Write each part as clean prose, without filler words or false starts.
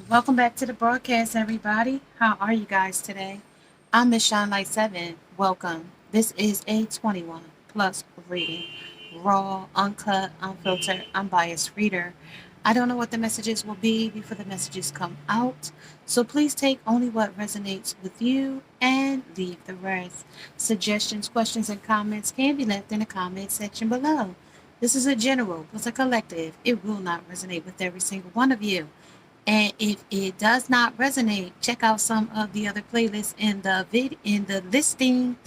Welcome back to the broadcast, everybody. How are you guys today? I'm Miss Shine Light 7. Welcome. This is a 21 plus reading. Raw, uncut, unfiltered, unbiased reader. I don't know what the messages will be before the messages come out, so please take only what resonates with you and leave the rest. Suggestions, questions, and comments can be left in the comment section below. This is a general plus a collective. It will not resonate with every single one of you. And if it does not resonate, check out some of the other playlists in the listing.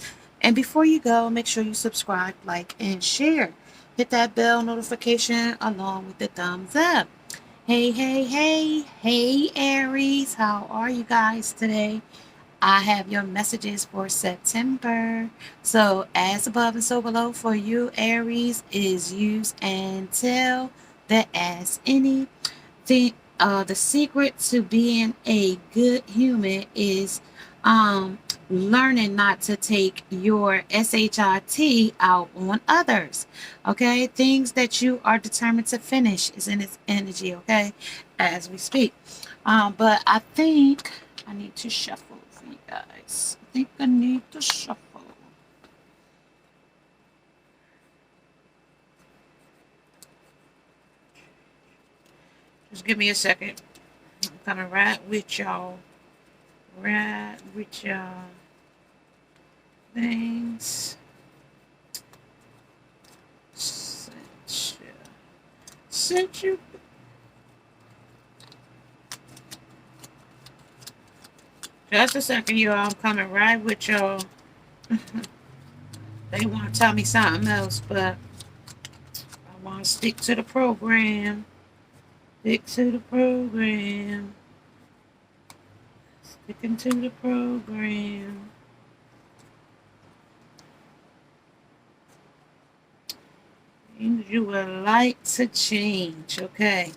And before you go, make sure you subscribe, like, and share. Hit that bell notification along with the thumbs up. Hey, hey, hey, hey, Aries, how are you guys today? I have your messages for September. So, as above and so below for you, Aries, is use and tell that as any. The secret to being a good human is learning not to take your SHIT out on others. Okay, things that you are determined to finish is in its energy. Okay, as we speak. But I think I need to shuffle for you guys. I think I need to shuffle. Just give me a second. I'm coming right with y'all. Right with y'all. Things. Sent you. Just a second, y'all. I'm coming right with y'all. They want to tell me something else, but I want to stick to the program. Stick to the program. Sticking to the program. Things you would like to change. Okay.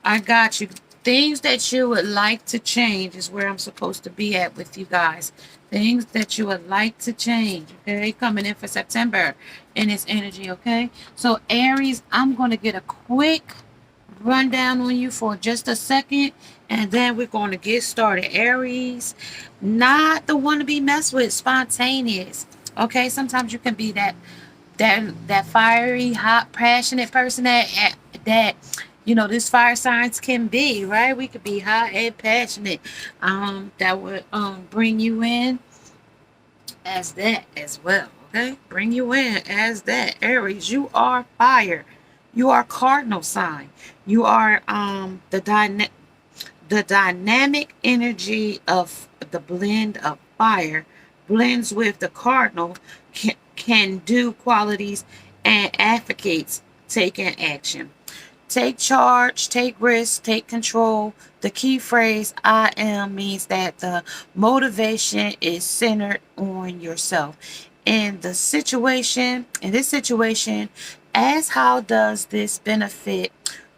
I got you. Things that you would like to change is where I'm supposed to be at with you guys. Things that you would like to change. Okay. Coming in for September in its energy. Okay. So, Aries, I'm going to get a quick rundown on you for just a second, and then we're going to get started. Aries, not the one to be messed with, spontaneous. Okay, sometimes you can be that fiery, hot, passionate person that this fire signs can be, right? We could be hot and passionate. That would bring you in as that as well. Okay, bring you in as that. Aries, you are fire. You are cardinal sign. You are the dynamic energy of the blend of fire blends with the cardinal can do qualities and advocates taking action. Take charge, take risk, take control. The key phrase I am means that the motivation is centered on yourself. In this situation, ask how does this benefit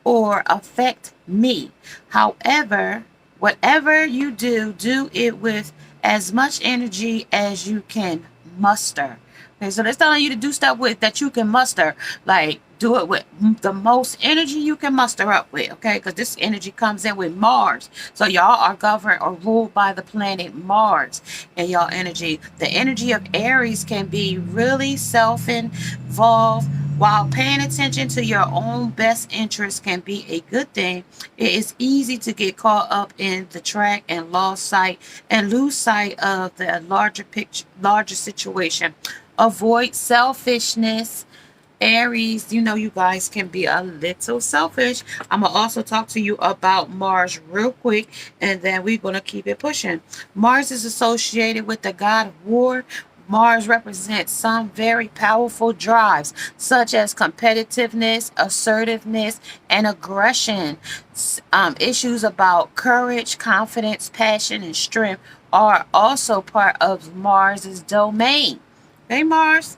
or affect me? However, whatever you do, do it with as much energy as you can muster. Okay, so that's telling you to do stuff with that you can muster. Like, do it with the most energy you can muster up with, okay? Because this energy comes in with Mars. So y'all are governed or ruled by the planet Mars in y'all energy. The energy of Aries can be really self-involved. While paying attention to your own best interest can be a good thing, it is easy to get caught up in the track and lose sight of the larger picture, larger situation. Avoid selfishness. Aries, you guys can be a little selfish. I'm going to also talk to you about Mars real quick, and then we're going to keep it pushing. Mars is associated with the god of war. Mars represents some very powerful drives, such as competitiveness, assertiveness, and aggression. Issues about courage, confidence, passion, and strength are also part of Mars's domain. Hey, Mars.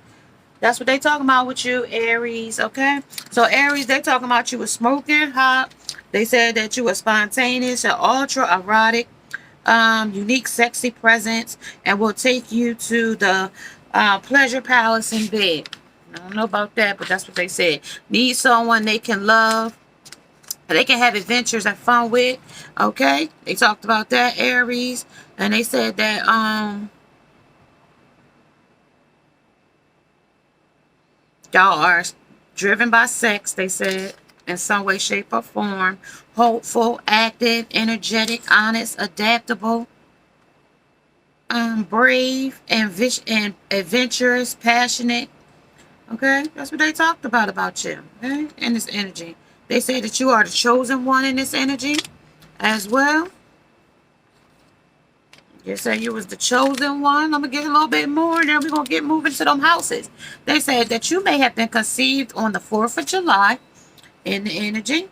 That's what they talking about with you, Aries, okay? So, Aries, they talking about you was smoking hot. They said that you were spontaneous and ultra erotic, unique, sexy presence, and will take you to the pleasure palace in bed. I don't know about that, but that's what they said. Need someone they can love. They can have adventures and fun with. Okay, they talked about that, Aries, and they said that y'all are driven by sex. They said in some way, shape, or form. Hopeful, active, energetic, honest, adaptable, brave, and adventurous, passionate. Okay, that's what they talked about you. Okay, in this energy, they say that you are the chosen one in this energy as well. You say you was the chosen one. I'm gonna get a little bit more, and then we're gonna get moving to them houses. They said that you may have been conceived on the 4th of July in the energy.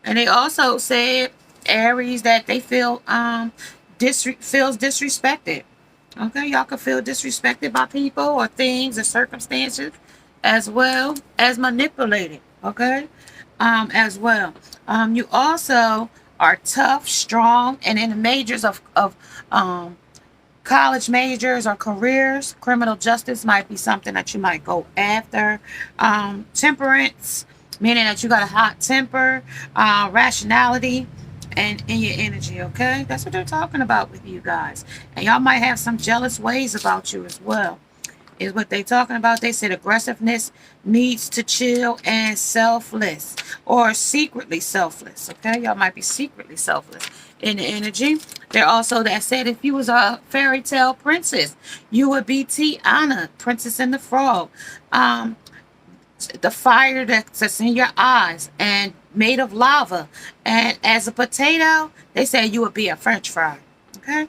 And they also said, Aries, that they feel feels disrespected. Okay, y'all can feel disrespected by people or things or circumstances, as well as manipulated. Okay, as well. You also are tough, strong, and in the majors of college majors or careers. Criminal justice might be something that you might go after. Temperance, meaning that you got a hot temper, rationality, and in your energy. Okay, that's what they're talking about with you guys. And y'all might have some jealous ways about you as well, is what they talking about. They said aggressiveness needs to chill and selfless, or secretly selfless. Okay, y'all might be secretly selfless in the energy. They're also that said if you was a fairy tale princess, you would be Tiana, Princess and the Frog. The fire that's in your eyes and made of lava, and as a potato, they say you would be a French fry. Okay.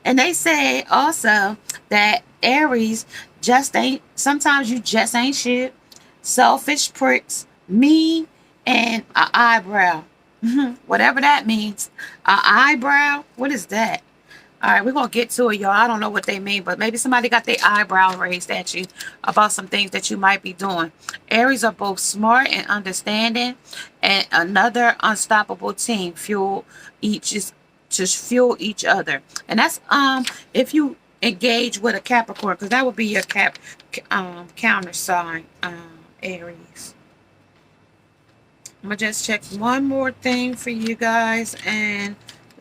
And they say also that Aries just ain't, sometimes you just ain't shit, selfish pricks, mean, and an eyebrow. Whatever that means. An eyebrow? What is that? All right, we're going to get to it, y'all. I don't know what they mean, but maybe somebody got their eyebrow raised at you about some things that you might be doing. Aries are both smart and understanding, and another unstoppable team fuel each other. And that's if you engage with a Capricorn, because that would be your counter sign, Aries. I'm going to just check one more thing for you guys, and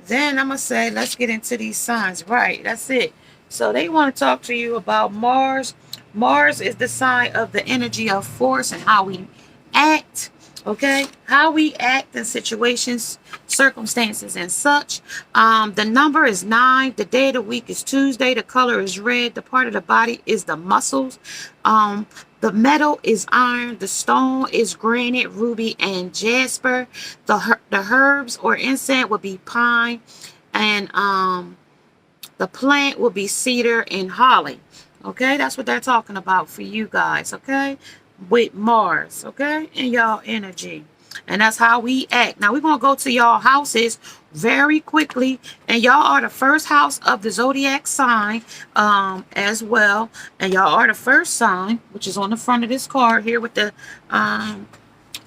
then I'm going to say, let's get into these signs. Right, that's it. So they want to talk to you about Mars. Mars is the sign of the energy of force and how we act. Okay, how we act in situations, circumstances, and such. The number is 9. The day of the week is Tuesday. The color is red. The part of the body is the muscles. The metal is iron. The stone is granite, ruby, and jasper. The herbs or incense would be pine, and the plant will be cedar and holly. Okay, that's what they're talking about for you guys. Okay, with Mars. Okay, in y'all energy. And that's how we act. Now we're going to go to y'all houses very quickly. And y'all are the first house of the zodiac sign as well. And y'all are the first sign, which is on the front of this card here with the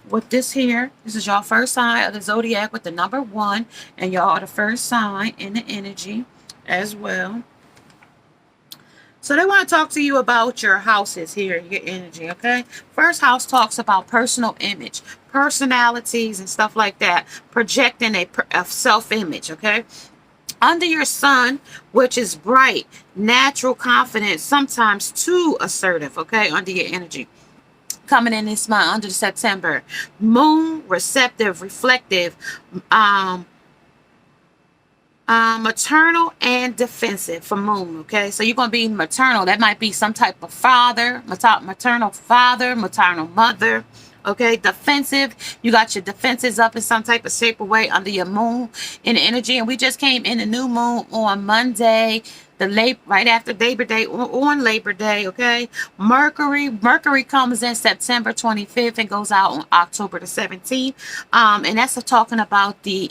with this here. This is y'all first sign of the zodiac with the number 1. And y'all are the first sign in the energy as well. So they want to talk to you about your houses here, your energy, okay? First house talks about personal image, personalities, and stuff like that, projecting a self-image, okay? Under your sun, which is bright, natural, confident, sometimes too assertive, okay? Under your energy. Coming in this month, under September. Moon, receptive, reflective, maternal and defensive for moon. Okay, so you're going to be maternal. That might be some type of father, maternal father, maternal mother. Okay, defensive, you got your defenses up in some type of shape or way under your moon in the energy. And we just came in the new moon on Monday, right after Labor Day, on Labor Day. Okay, Mercury comes in September 25th and goes out on October the 17th, and that's talking about the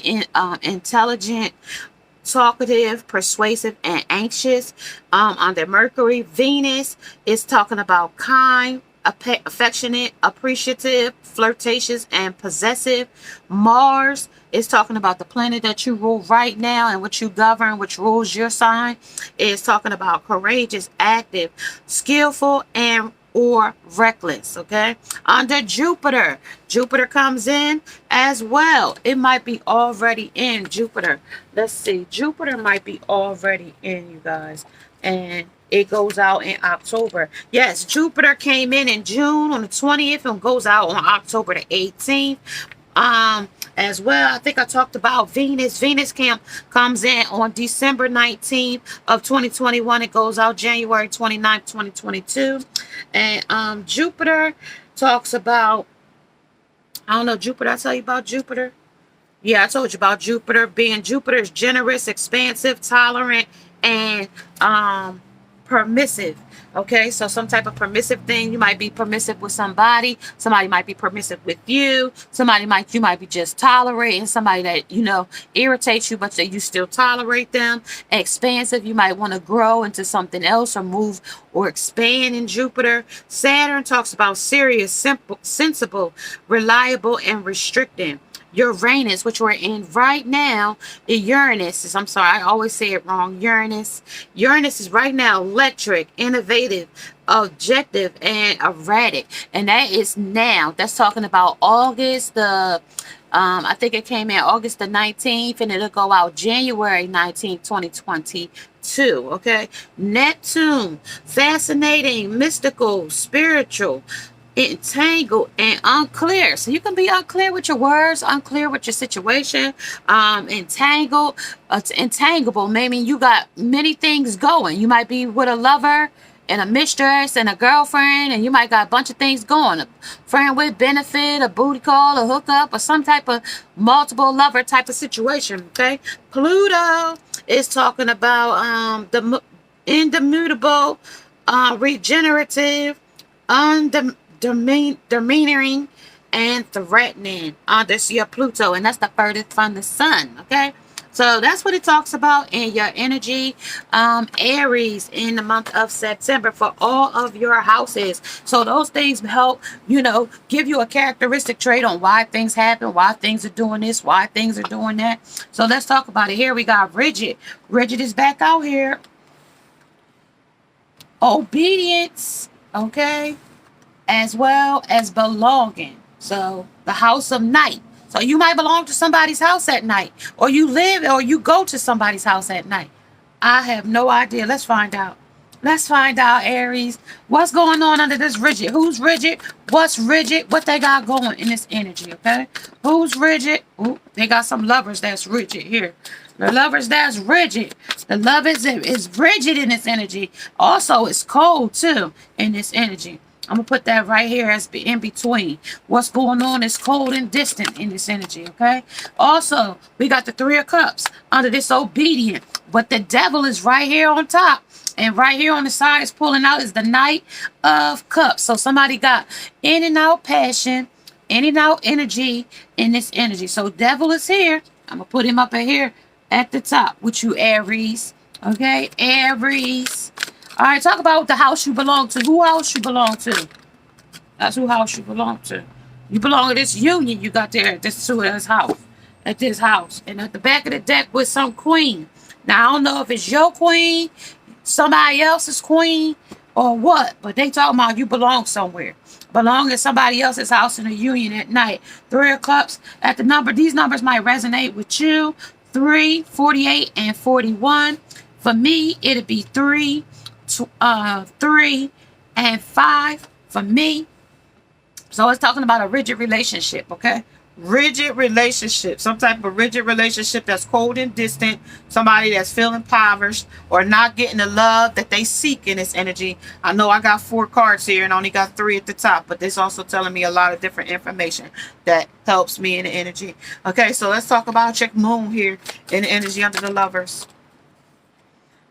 intelligent, talkative, persuasive, and anxious. Under Mercury. Venus is talking about kind, affectionate, appreciative, flirtatious, and possessive. Mars is talking about the planet that you rule right now and which you govern, which rules your sign. It's talking about courageous, active, skillful, and or reckless. Okay, under Jupiter, Jupiter comes in as well. It might be already in Jupiter. Let's see, Jupiter might be already in, you guys, and it goes out in October. Yes, Jupiter came in June on the 20th and goes out on October the 18th. As well, I think I talked about Venus. Venus comes in on December 19th of 2021. It goes out January 29th, 2022. And Jupiter talks about, I don't know, Jupiter, I tell you about Jupiter? Yeah, I told you about Jupiter. Jupiter is generous, expansive, tolerant, and permissive. Okay, so some type of permissive thing. You might be permissive with somebody. Somebody might be permissive with you. You might be just tolerating somebody that irritates you, but that you still tolerate them. Expansive, you might want to grow into something else or move or expand in Jupiter. Saturn talks about serious, simple, sensible, reliable, and restricting. Uranus, which we're in right now, Uranus, I'm sorry, I always say it wrong, Uranus is right now electric, innovative, objective, and erratic. And that is now, that's talking about August I think it came in August the 19th, and it'll go out January 19th, 2022. Okay, Neptune, fascinating, mystical, spiritual, entangled, and unclear. So you can be unclear with your words, unclear with your situation. Entangled, entangleable, maybe you got many things going. You might be with a lover and a mistress and a girlfriend, and you might got a bunch of things going. A friend with benefit, a booty call, a hookup, or some type of multiple lover type of situation. Okay, Pluto is talking about the indemutable, regenerative, demeaning, and threatening. This your Pluto, and that's the furthest from the sun. Okay, so that's what it talks about in your energy. Aries in the month of September for all of your houses. So those things help give you a characteristic trait on why things happen, why things are doing this, why things are doing that. So let's talk about it. Here we got Rigid. Rigid is back out here. Obedience, okay, as well as belonging. So the house of night. So you might belong to somebody's house at night, or you live or you go to somebody's house at night. I have no idea. Let's find out. Let's find out, Aries. What's going on under this rigid? Who's rigid? What's rigid? What they got going in this energy, okay? Who's rigid? Ooh, they got some lovers that's rigid here. The lovers that's rigid. The love is rigid in this energy. Also, it's cold, too, in this energy. I'm going to put that right here as in between. What's going on is cold and distant in this energy, okay? Also, we got the Three of Cups under this obedient. But the devil is right here on top. And right here on the side is pulling out is the Knight of Cups. So somebody got in and out passion, in and out energy in this energy. So devil is here. I'm going to put him up in here at the top with you, Aries. Okay, Aries. All right, talk about the house you belong to. Who house you belong to? That's who house you belong to. You belong to this union you got there at this house. At this house. And at the back of the deck with some queen. Now, I don't know if it's your queen, somebody else's queen, or what. But they talking about you belong somewhere. Belong in somebody else's house in a union at night. Three of Cups. At the number, these numbers might resonate with you. 3, 48, and 41. For me, it'd be 3, 3, and 5 for me. So it's talking about a rigid relationship, okay? Rigid relationship, some type of rigid relationship that's cold and distant, somebody that's feeling impoverished or not getting the love that they seek in this energy. I know I got 4 cards here and only got 3 at the top, but this also telling me a lot of different information that helps me in the energy. Okay, so let's talk about check moon here in the energy under the lovers.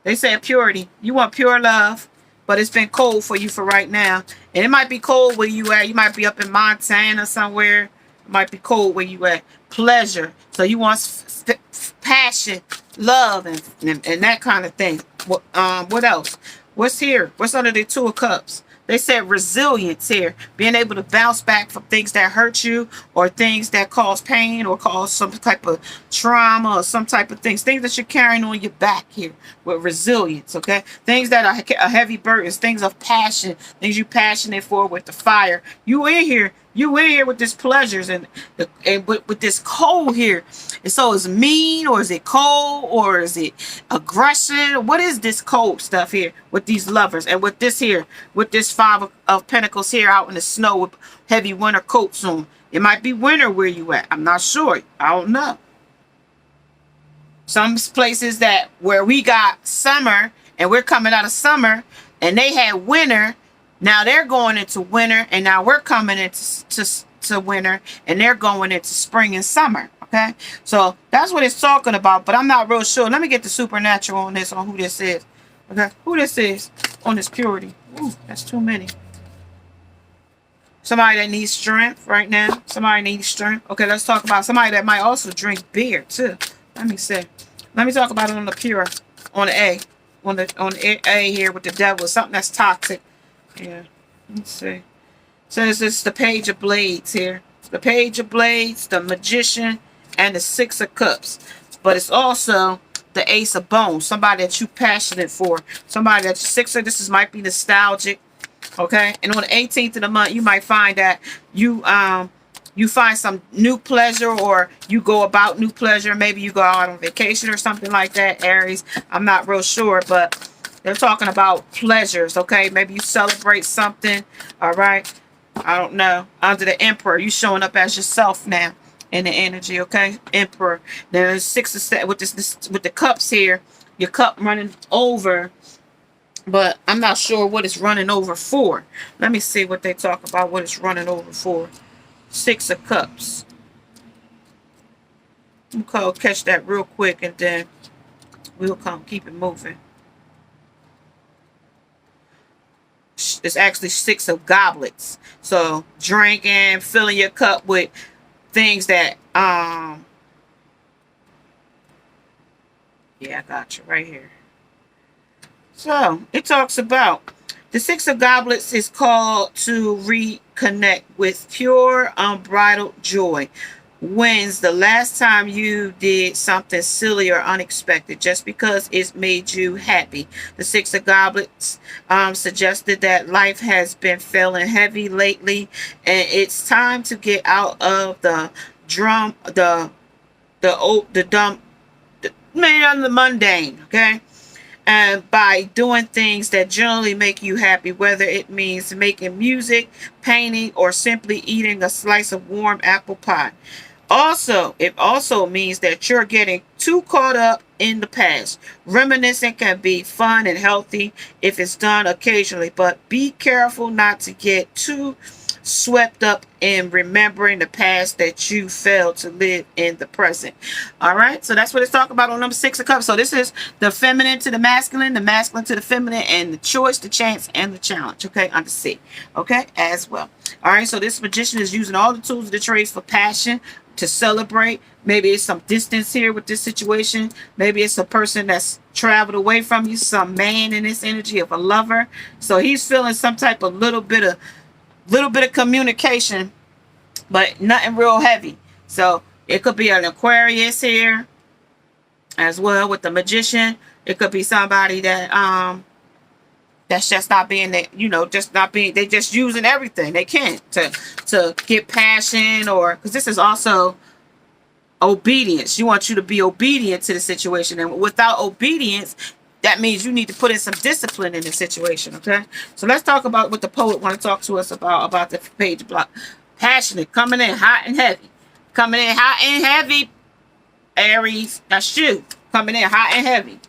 They said purity. You want pure love, but it's been cold for you for right now. And it might be cold where you at. You might be up in Montana somewhere. It might be cold where you at. Pleasure. So you want passion, love, and that kind of thing. What else? What's here? What's under the Two of Cups? They said resilience here, being able to bounce back from things that hurt you or things that cause pain or cause some type of trauma or some type of things that you're carrying on your back here with resilience, okay? Things that are heavy burdens, things of passion, things you're passionate for with the fire. You in here with this pleasures and with this cold here. And so is mean, or is it cold, or is it aggression? What is this cold stuff here with these lovers? And with this here, with this Five of Pentacles here out in the snow with heavy winter coats on. It might be winter where you at. I'm not sure. I don't know. Some places where we got summer and we're coming out of summer and they had winter. Now they're going into winter, and now we're coming into winter, and they're going into spring and summer. Okay, so that's what it's talking about, but I'm not real sure. Let me get the supernatural on this, on who this is. Okay, who this is on this purity. Ooh, that's too many. Somebody that needs strength right now. Somebody needs strength. Okay, let's talk about somebody that might also drink beer too. Let me see. Let me talk about it on the pure, on the A, on the A here with the devil. Something that's toxic. Yeah, let's see. So it's the Page of Blades here. The Page of Blades, the Magician, and the Six of Cups. But it's also the Ace of Bones. Somebody that you're passionate for. Somebody that's Six of, might be nostalgic. Okay? And on the 18th of the month, you might find that you find some new pleasure, or you go about new pleasure. Maybe you go out on vacation or something like that, Aries. I'm not real sure, but they're talking about pleasures, okay? Maybe you celebrate something, all right? I don't know. Under the Emperor, you showing up as yourself now in the energy, okay? Emperor. There's six of with with the cups here. Your cup running over, but I'm not sure what it's running over for. Let me see what they talk about. What it's running over for. Six of Cups. Okay, catch that real quick, and then we'll keep it moving. It's actually Six of Goblets. So drinking, filling your cup with things that yeah, I got you right here. So it talks about the Six of Goblets is called to reconnect with pure unbridled joy. When's the last time you did something silly or unexpected just because it's made you happy? The Six of Goblets suggested that life has been feeling heavy lately, and it's time to get out of the mundane, okay? And by doing things that generally make you happy, whether it means making music, painting, or simply eating a slice of warm apple pie. Also, it also means that you're getting too caught up in the past. Reminiscing can be fun and healthy if it's done occasionally, but be careful not to get too swept up in remembering the past that you failed to live in the present. All right, so that's what it's talking about on number Six of Cups. So this is the feminine to the masculine to the feminine, and the choice, the chance, and the challenge, okay, under C, okay, as well. All right, so this magician is using all the tools of the trades for passion, to celebrate. Maybe it's some distance here with this situation. Maybe it's a person that's traveled away from you, some man in this energy of a lover. So he's feeling some type of little bit of communication, but nothing real heavy. So it could be an Aquarius here as well with the magician. It could be somebody that that's just not being that, just not being, they just using everything they can to get passion, or because this is also obedience. You want you to be obedient to the situation, and without obedience, that means you need to put in some discipline in the situation, okay? So let's talk about what the poet want to talk to us about the page block. Passionate, coming in hot and heavy. Coming in hot and heavy, Aries. That's you. Coming in hot and heavy.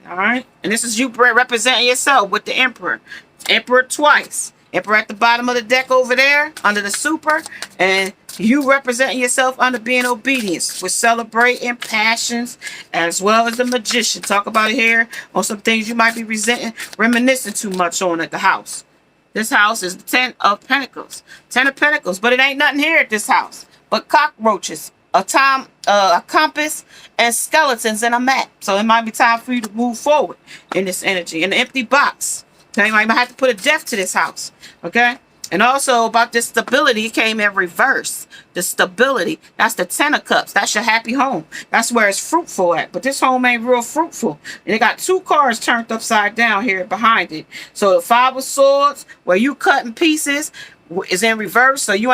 All right? And this is you representing yourself with the Emperor. Emperor twice. Emperor at the bottom of the deck over there, under the super. And you representing yourself under being obedience, with celebrating passions, as well as the magician. Talk about it here on some things you might be reminiscing too much on at the house. This house is the 10 of Pentacles. 10 of Pentacles, but it ain't nothing here at this house but cockroaches, a compass, and skeletons and a map. So it might be time for you to move forward in this energy. An empty box. Okay, you might have to put a death to this house. Okay. And also about this stability, it came in reverse. The stability, that's the 10 of cups. That's your happy home. That's where it's fruitful at. But this home ain't real fruitful. And it got 2 cards turned upside down here behind it. So the 5 of swords, where you cut in pieces, is in reverse. So you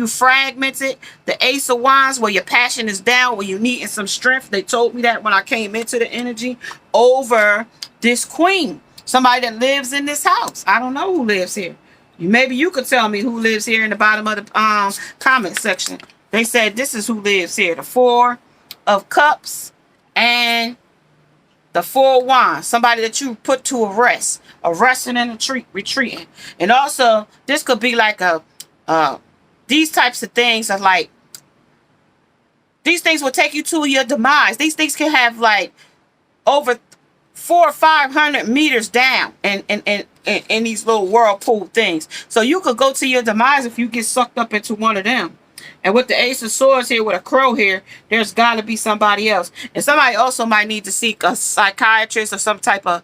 fragmented. The ace of wands, where your passion is down, where you needing some strength. They told me that when I came into the energy over this queen. Somebody that lives in this house. I don't know who lives here. Maybe you could tell me who lives here in the bottom of the comment section. They said this is who lives here. The 4 of cups and the 4 of wands. Somebody that you put to arrest. Arresting and retreating. And also, this could be like these types of things are like, these things will take you to your demise. These things can have like over 400 or 500 meters down in these little whirlpool things. So you could go to your demise if you get sucked up into one of them. And with the ace of swords here with a crow here, there's got to be somebody else. And somebody also might need to seek a psychiatrist or some type of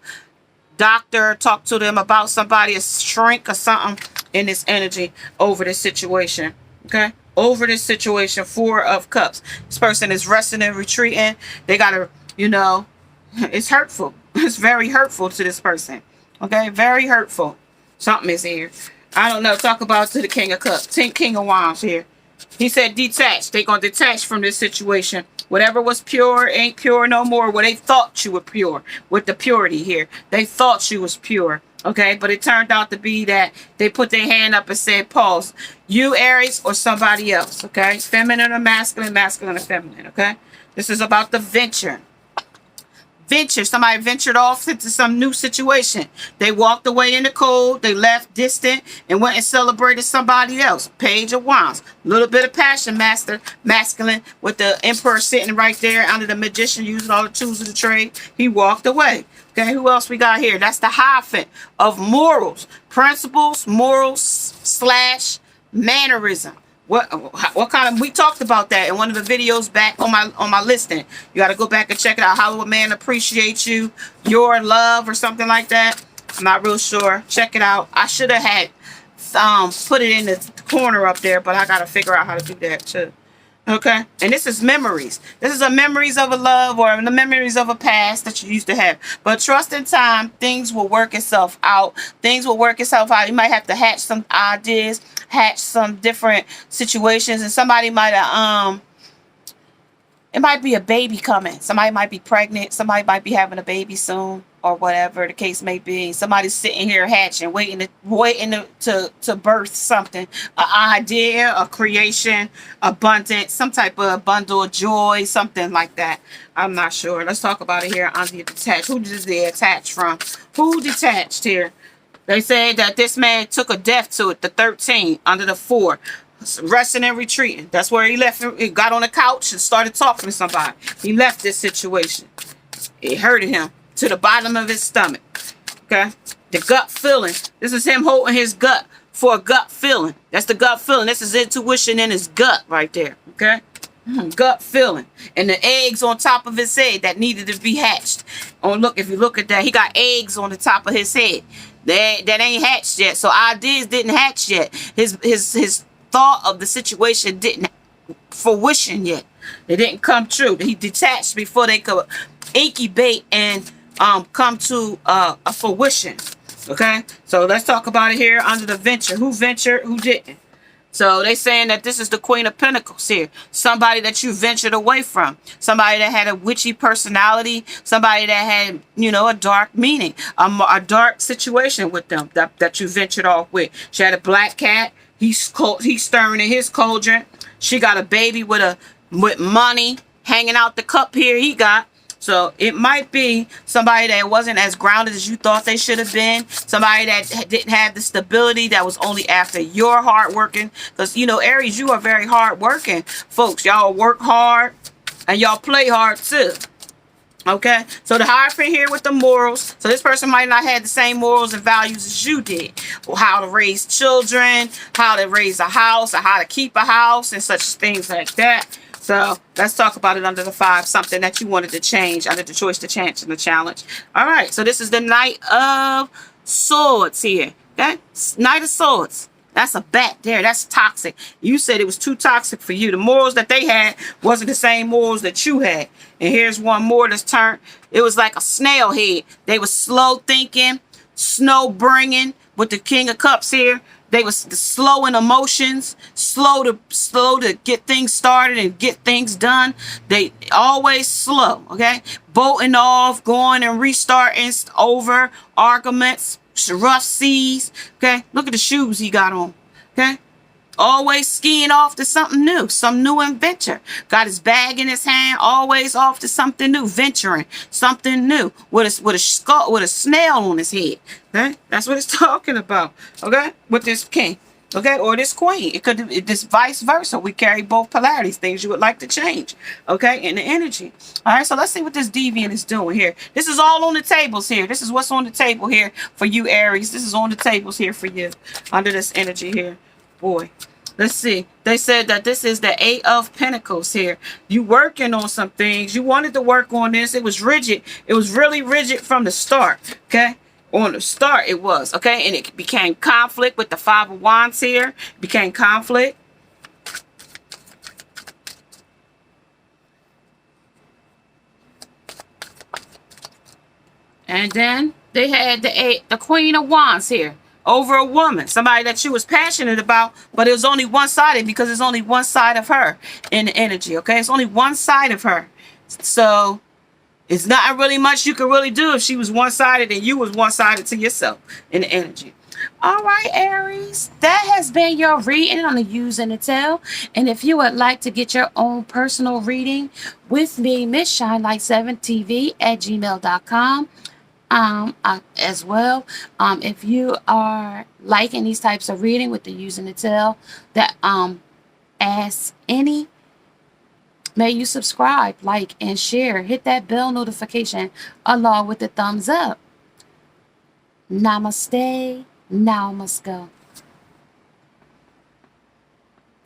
doctor, talk to them about somebody, a shrink or something in this energy over this situation. Okay? Over this situation, 4 of cups. This person is resting and retreating. They got to, you know, it's hurtful. It's very hurtful to this person. Okay? Very hurtful. Something is here. I don't know. Talk about to the King of Cups. King of Wands here. He said detach. They're going to detach from this situation. Whatever was pure ain't pure no more. Well, they thought you were pure with the purity here. They thought you was pure. Okay? But it turned out to be that they put their hand up and said, pause. You, Aries, or somebody else. Okay? Feminine or masculine, masculine or feminine. Okay? This is about the venture. Somebody ventured off into some new situation. They walked away in the cold. They left distant and went and celebrated somebody else. Page of Wands. A little bit of passion, masculine, with the Emperor sitting right there under the Magician using all the tools of the trade. He walked away. Okay, who else we got here? That's the Hierophant of morals. Principles, morals / mannerism. What kind of, we talked about that in one of the videos back on my listing. You got to go back and check it out. How a man appreciates you, your love or something like that. I'm not real sure. Check it out. I should have had put it in the corner up there, but I got to figure out how to do that too. Okay, and this is memories. This is a memories of a love or the memories of a past that you used to have. But trust in time, things will work itself out. Things will work itself out. You might have to hatch some ideas, hatch some different situations, and somebody might have it might be a baby coming. Somebody might be pregnant. Somebody might be having a baby soon, or whatever the case may be. Somebody's sitting here hatching, waiting to birth something, an idea, a creation, abundance, some type of bundle of joy, something like that. I'm not sure. Let's talk about it here on the detached. Who does they attach from? Who detached here? They said that this man took a death to it, the 13, under the 4. Resting and retreating. That's where he left. He got on the couch and started talking to somebody. He left this situation. It hurted him to the bottom of his stomach. Okay? The gut feeling. This is him holding his gut for a gut feeling. That's the gut feeling. This is intuition in his gut right there. Okay? Gut feeling. And the eggs on top of his head that needed to be hatched. Oh, look, if you look at that, he got eggs on the top of his head. That ain't hatched yet. So ideas didn't hatch yet. His thought of the situation didn't fruition yet. It didn't come true. He detached before they could incubate and come to a fruition. Okay, so let's talk about it here under the venture. Who ventured, who didn't? So they saying that this is the Queen of Pentacles here. Somebody that you ventured away from. Somebody that had a witchy personality. Somebody that had, you know, a dark meaning. A dark situation with them that you ventured off with. She had a black cat. He's stirring in his cauldron. She got a baby with money hanging out the cup here he got. So it might be somebody that wasn't as grounded as you thought they should have been. Somebody that didn't have the stability, that was only after your hard working. Because, you know, Aries, you are very hard working. Folks, y'all work hard and y'all play hard too. Okay, so the Hierophant here with the morals. So this person might not have the same morals and values as you did. How to raise children, how to raise a house, or how to keep a house, and such things like that. So let's talk about it under the 5. Something that you wanted to change under the choice, the chance, and the challenge. All right, so this is the Knight of Swords here. Okay? Knight of Swords. That's a bat there. That's toxic. You said it was too toxic for you. The morals that they had wasn't the same morals that you had. And here's one more that's turned. It was like a snail head. They were slow thinking, snow bringing with the King of Cups here. They was slow in emotions, slow to get things started and get things done. They always slow, okay? Bolting off, going and restarting over arguments, rough seas, okay? Look at the shoes he got on, okay? Always skiing off to something new, some new adventure. Got his bag in his hand, always off to something new, venturing something new with a snail on his head. Okay, that's what it's talking about. Okay, with this king, okay, or this queen. It could this vice versa. We carry both polarities, things you would like to change. Okay, in the energy. All right, so let's see what this deviant is doing here. This is all on the tables here. This is what's on the table here for you, Aries. This is on the tables here for you under this energy here. Boy, let's see. They said that this is the 8 of Pentacles here. You working on some things. You wanted to work on this. It was rigid. It was really rigid from the start. Okay. On the start it was. Okay. And it became conflict with the 5 of Wands here. It became conflict. And then they had the Queen of Wands here. Over a woman, somebody that you was passionate about, but it was only one-sided because it's only one side of her in the energy, okay? It's only one side of her. So it's not really much you could really do if she was one-sided and you was one-sided to yourself in the energy. All right, Aries, that has been your reading on the Use and the Tell. And if you would like to get your own personal reading with me, Miss ShineLight7TV@gmail.com. As well, if you are liking these types of reading with the Use and the Tell, that ask any, may you subscribe, like, and share. Hit that bell notification along with the thumbs up. Namaste. Now I must go.